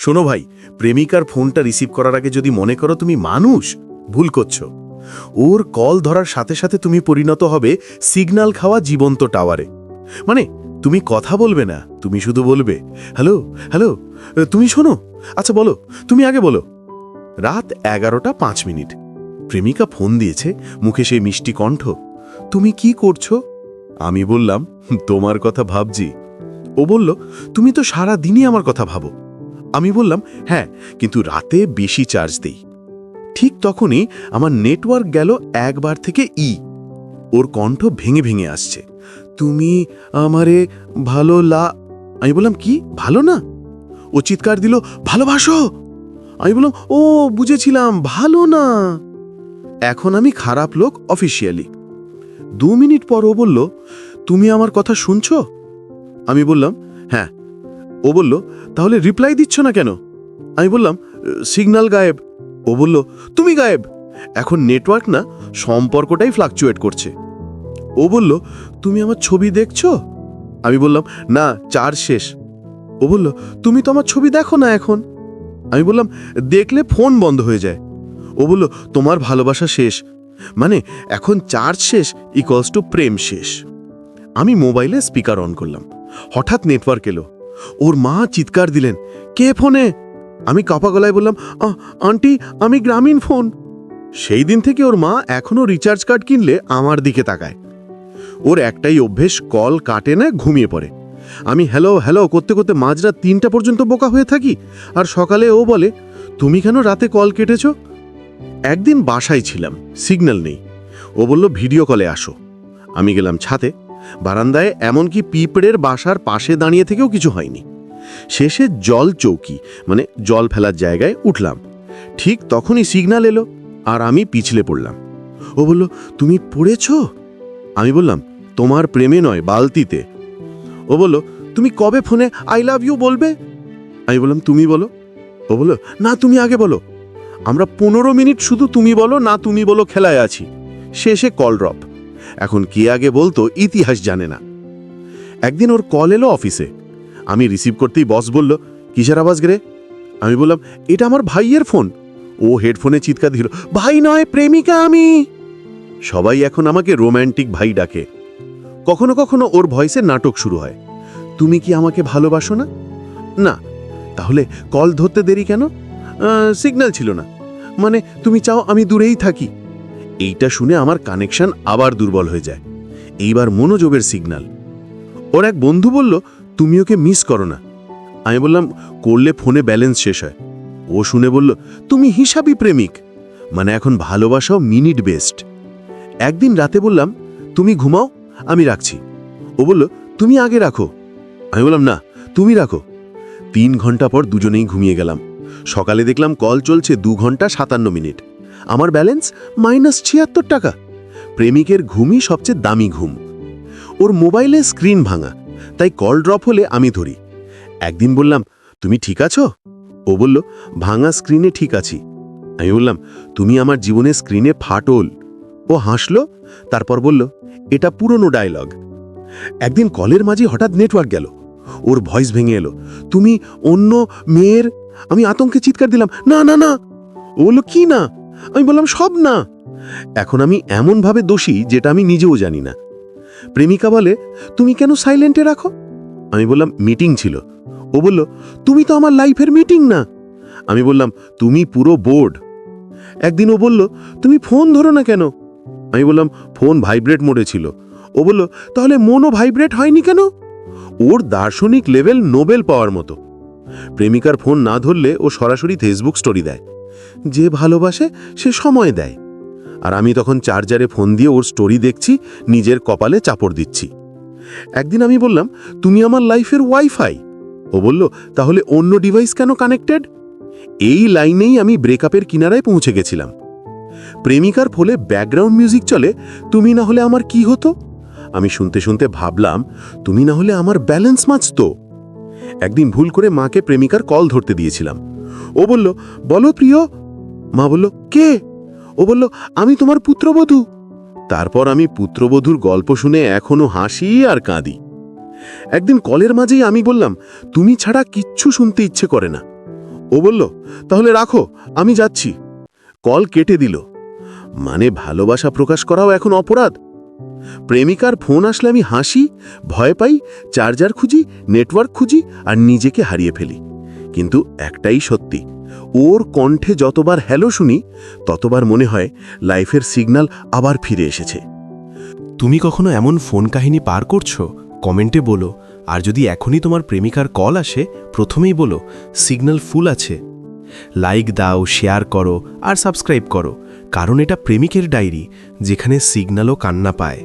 শোনো ভাই, প্রেমিকার ফোনটা রিসিভ করার আগে যদি মনে করো তুমি মানুষ, ভুল করছো। ওর কল ধরার সাথে সাথে তুমি পরিণত হবে সিগন্যাল খাওয়া জীবন্ত টাওয়ারে। মানে তুমি কথা বলবে না, তুমি শুধু বলবে হ্যালো হ্যালো, তুমি শোনো, আচ্ছা বলো, তুমি আগে বলো। রাত 11:05। প্রেমিকা ফোন দিয়েছে, মুখে সেই মিষ্টি কণ্ঠ। তুমি কি করছো? আমি বললাম তোমার কথা ভাবছি। ও বলল তুমি তো সারা দিনই আমার কথা ভাবো। আমি বললাম হ্যাঁ, কিন্তু রাতে বেশি চার্জ দেই। ঠিক তখনই আমার নেটওয়ার্ক গেল একবার থেকে ওর কণ্ঠ ভেঙে ভেঙে আসছে। তুমি আমারে ভালো আমি বললাম কি ভালো না? ও চিৎকার দিল ভালোবাসো। আমি বললাম ও বুঝেছিলাম ভালো না। এখন আমি খারাপ লোক অফিসিয়ালি। 2 মিনিট পর ও বলল তুমি আমার কথা শুনছো? আমি বললাম হ্যাঁ। ও বলল তাহলে রিপ্লাই দিচ্ছ না কেন? আমি বললাম সিগন্যাল গায়েব। ও বলল তুমি গায়েব। এখন নেটওয়ার্ক না, সম্পর্কটাই ফ্লাকচুয়েট করছে। ও বলল তুমি আমার ছবি দেখছো? আমি বললাম না, চার্জ শেষ। ও বলল তুমি তো আমার ছবি দেখো না এখন। আমি বললাম দেখলে ফোন বন্ধ হয়ে যায়। ও বলল তোমার ভালোবাসা শেষ, মানে এখন চার্জ শেষ ইকুয়ালস টু প্রেম শেষ। আমি মোবাইলে স্পিকার অন করলাম, হঠাৎ নেটওয়ার্ক এলো। ওর মা চিৎকার দিলেন কে ফোনে? আমি কাপা গলায় বললাম আন্টি, আমি গ্রামীণ ফোন। সেই দিন থেকে ওর মা এখনো রিচার্জ কার্ড কিনলে আমার দিকে তাকায়। ওর একটাই অভ্যেস, কল কাটে না, ঘুমিয়ে পড়ে। আমি হ্যালো হ্যালো করতে করতে মাঝরাত 3টা পর্যন্ত বোকা হয়ে থাকি, আর সকালে ও বলে তুমি কেন রাতে কল কেটেছ? একদিন বাসায় ছিলাম, সিগন্যাল নেই। ও বলল ভিডিও কলে আসো। আমি গেলাম ছাদে, বারান্দায়, এমনকি পিঁপড়ের বাসার পাশে দাঁড়িয়ে থেকেও কিছু হয়নি। শেষে জল চৌকি, মানে জল ফেলার জায়গায় উঠলাম। ঠিক তখনই সিগন্যাল এলো আর আমি পিছলে পড়লাম। ও বলল তুমি পড়েছ? আমি বললাম তোমার প্রেমে নয়, বালতিতে। ও বলল তুমি কবে ফোনে আই লাভ ইউ বলবে? আমি বললাম তুমি বলো। ও বলল না, তুমি আগে বলো। আমরা 15 মিনিট শুধু তুমি বলো না তুমি বলো খেলায় আছি। শেষে কল ড্রপ। এখন কে আগে বলতো ইতিহাস জানে না। একদিন ওর কল এলো অফিসে। আমি রিসিভ করতেই বস বলল কিসের আওয়াজ রে? আমি বললাম এটা আমার ভাইয়ের ফোন। ও হেডফোনে চিৎকার দিল ভাই নয়, প্রেমিকা আমি। সবাই এখন আমাকে রোম্যান্টিক ভাই ডাকে। কখনো কখনো ওর ভয়েসে নাটক শুরু হয়। তুমি কি আমাকে ভালোবাসো না? না। তাহলে কল ধরতে দেরি কেন? সিগন্যাল ছিল না। মানে তুমি চাও আমি দূরেই থাকি? এইটা শুনে আমার কানেকশন আবার দুর্বল হয়ে যায়। এইবার মনোযোগের সিগন্যাল। ওর এক বন্ধু বলল তুমি ওকে মিস করো না। আমি বললাম করলে ফোনে ব্যালেন্স শেষ হয়। ও শুনে বলল তুমি হিসাবি প্রেমিক, মানে এখন ভালোবাসাও মিনিট বেস্ট। একদিন রাতে বললাম তুমি ঘুমাও, আমি রাখছি। ও বলল তুমি আগে রাখো। আমি বললাম না, তুমি রাখো। 3 ঘন্টা পর দুজনেই ঘুমিয়ে গেলাম। সকালে দেখলাম কল চলছে 2 ঘন্টা 57 মিনিট। আমার ব্যালেন্স -76 টাকা। প্রেমিকের ঘুমই সবচেয়ে দামি ঘুম। ওর মোবাইলে স্ক্রিন ভাঙা, তাই কল ড্রপ হলে আমি ধরি। একদিন বললাম তুমি ঠিক আছো? ও বলল ভাঙা স্ক্রিনে ঠিক আছি। আমি বললাম তুমি আমার জীবনের স্ক্রিনে ফাটল। ও হাসলো, তারপর বলল এটা পুরনো ডায়লগ। একদিন কলের মাঝে হঠাৎ নেটওয়ার্ক গেল। ওর ভয়েস ভেঙে এলো তুমি অন্য মেয়ের। আমি আতঙ্কে চিৎকার দিলাম না না না। ও বলল কি না? আমি বললাম সব না। এখন আমি এমনভাবে দোষী যেটা আমি নিজেও জানি না। প্রেমিকা বলে তুমি কেন সাইলেন্টে রাখো? আমি বললাম মিটিং ছিল। ও বলল তুমি তো আমার লাইফের মিটিং না। আমি বললাম তুমি পুরো বোর্ড। একদিন ও বলল তুমি ফোন ধরো না কেন? আমি বললাম ফোন ভাইব্রেট মোডে ছিল। ও বলল তাহলে মনও ভাইব্রেট হয়নি কেন? ওর দার্শনিক লেভেল নোবেল পাওয়ার মতো। প্রেমিকার ফোন না ধরলে ও সরাসরি ফেসবুক স্টোরি দেয়। যে ভালোবাসে সে সময় দেয়। আর আমি তখন চার্জারে ফোন দিয়ে ওর স্টোরি দেখছি, নিজের কপালে চাপড় দিচ্ছি। একদিন আমি বললাম তুমি আমার লাইফের ওয়াইফাই। ও বলল তাহলে অন্য ডিভাইস কেন কানেক্টেড? এই লাইনেই আমি ব্রেকআপের কিনারায় পৌঁছে গেছিলাম। প্রেমিকার ফোনে ব্যাকগ্রাউন্ড মিউজিক চলে তুমি না হলে আমার কি হতো। আমি শুনতে শুনতে ভাবলাম তুমি না হলে আমার ব্যালেন্স মাছতো। একদিন ভুল করে মাকে প্রেমিকার কল ধরতে দিয়েছিলাম। ও বলল বলো প্রিয়। মা বলল কে? ও বলল আমি তোমার পুত্রবধূ। তারপর আমি পুত্রবধূর গল্প শুনে এখনো হাসি আর কাঁদি। একদিন কলের মাঝেই আমি বললাম তুমি ছাড়া কিচ্ছু শুনতে ইচ্ছে করে না। ও ও বলল, তাহলে রাখো, আমি যাচ্ছি। কল কেটে দিল। মানে ভালোবাসা প্রকাশ করাও এখন অপরাধ? প্রেমিকার ফোন আসলে আমি হাসি, ভয় পাই, চার্জার খুঁজি, নেটওয়ার্ক খুঁজি আর নিজেকে হারিয়ে ফেলি। কিন্তু একটাই সত্যি, ওর কণ্ঠে যতবার হ্যালো শুনি ততবার মনে হয় লাইফের সিগন্যাল আবার ফিরে এসেছে। তুমি কখনো এমন ফোন কাহিনী পার করছো? কমেন্টে বলো। আর যদি এখনই তোমার প্রেমিকার কল আসে, প্রথমেই বলো সিগন্যাল ফুল আছে। লাইক দাও, শেয়ার করো আর সাবস্ক্রাইব করো, কারণ এটা প্রেমিকের ডায়েরি, যেখানে সিগন্যালও কান্না পায়।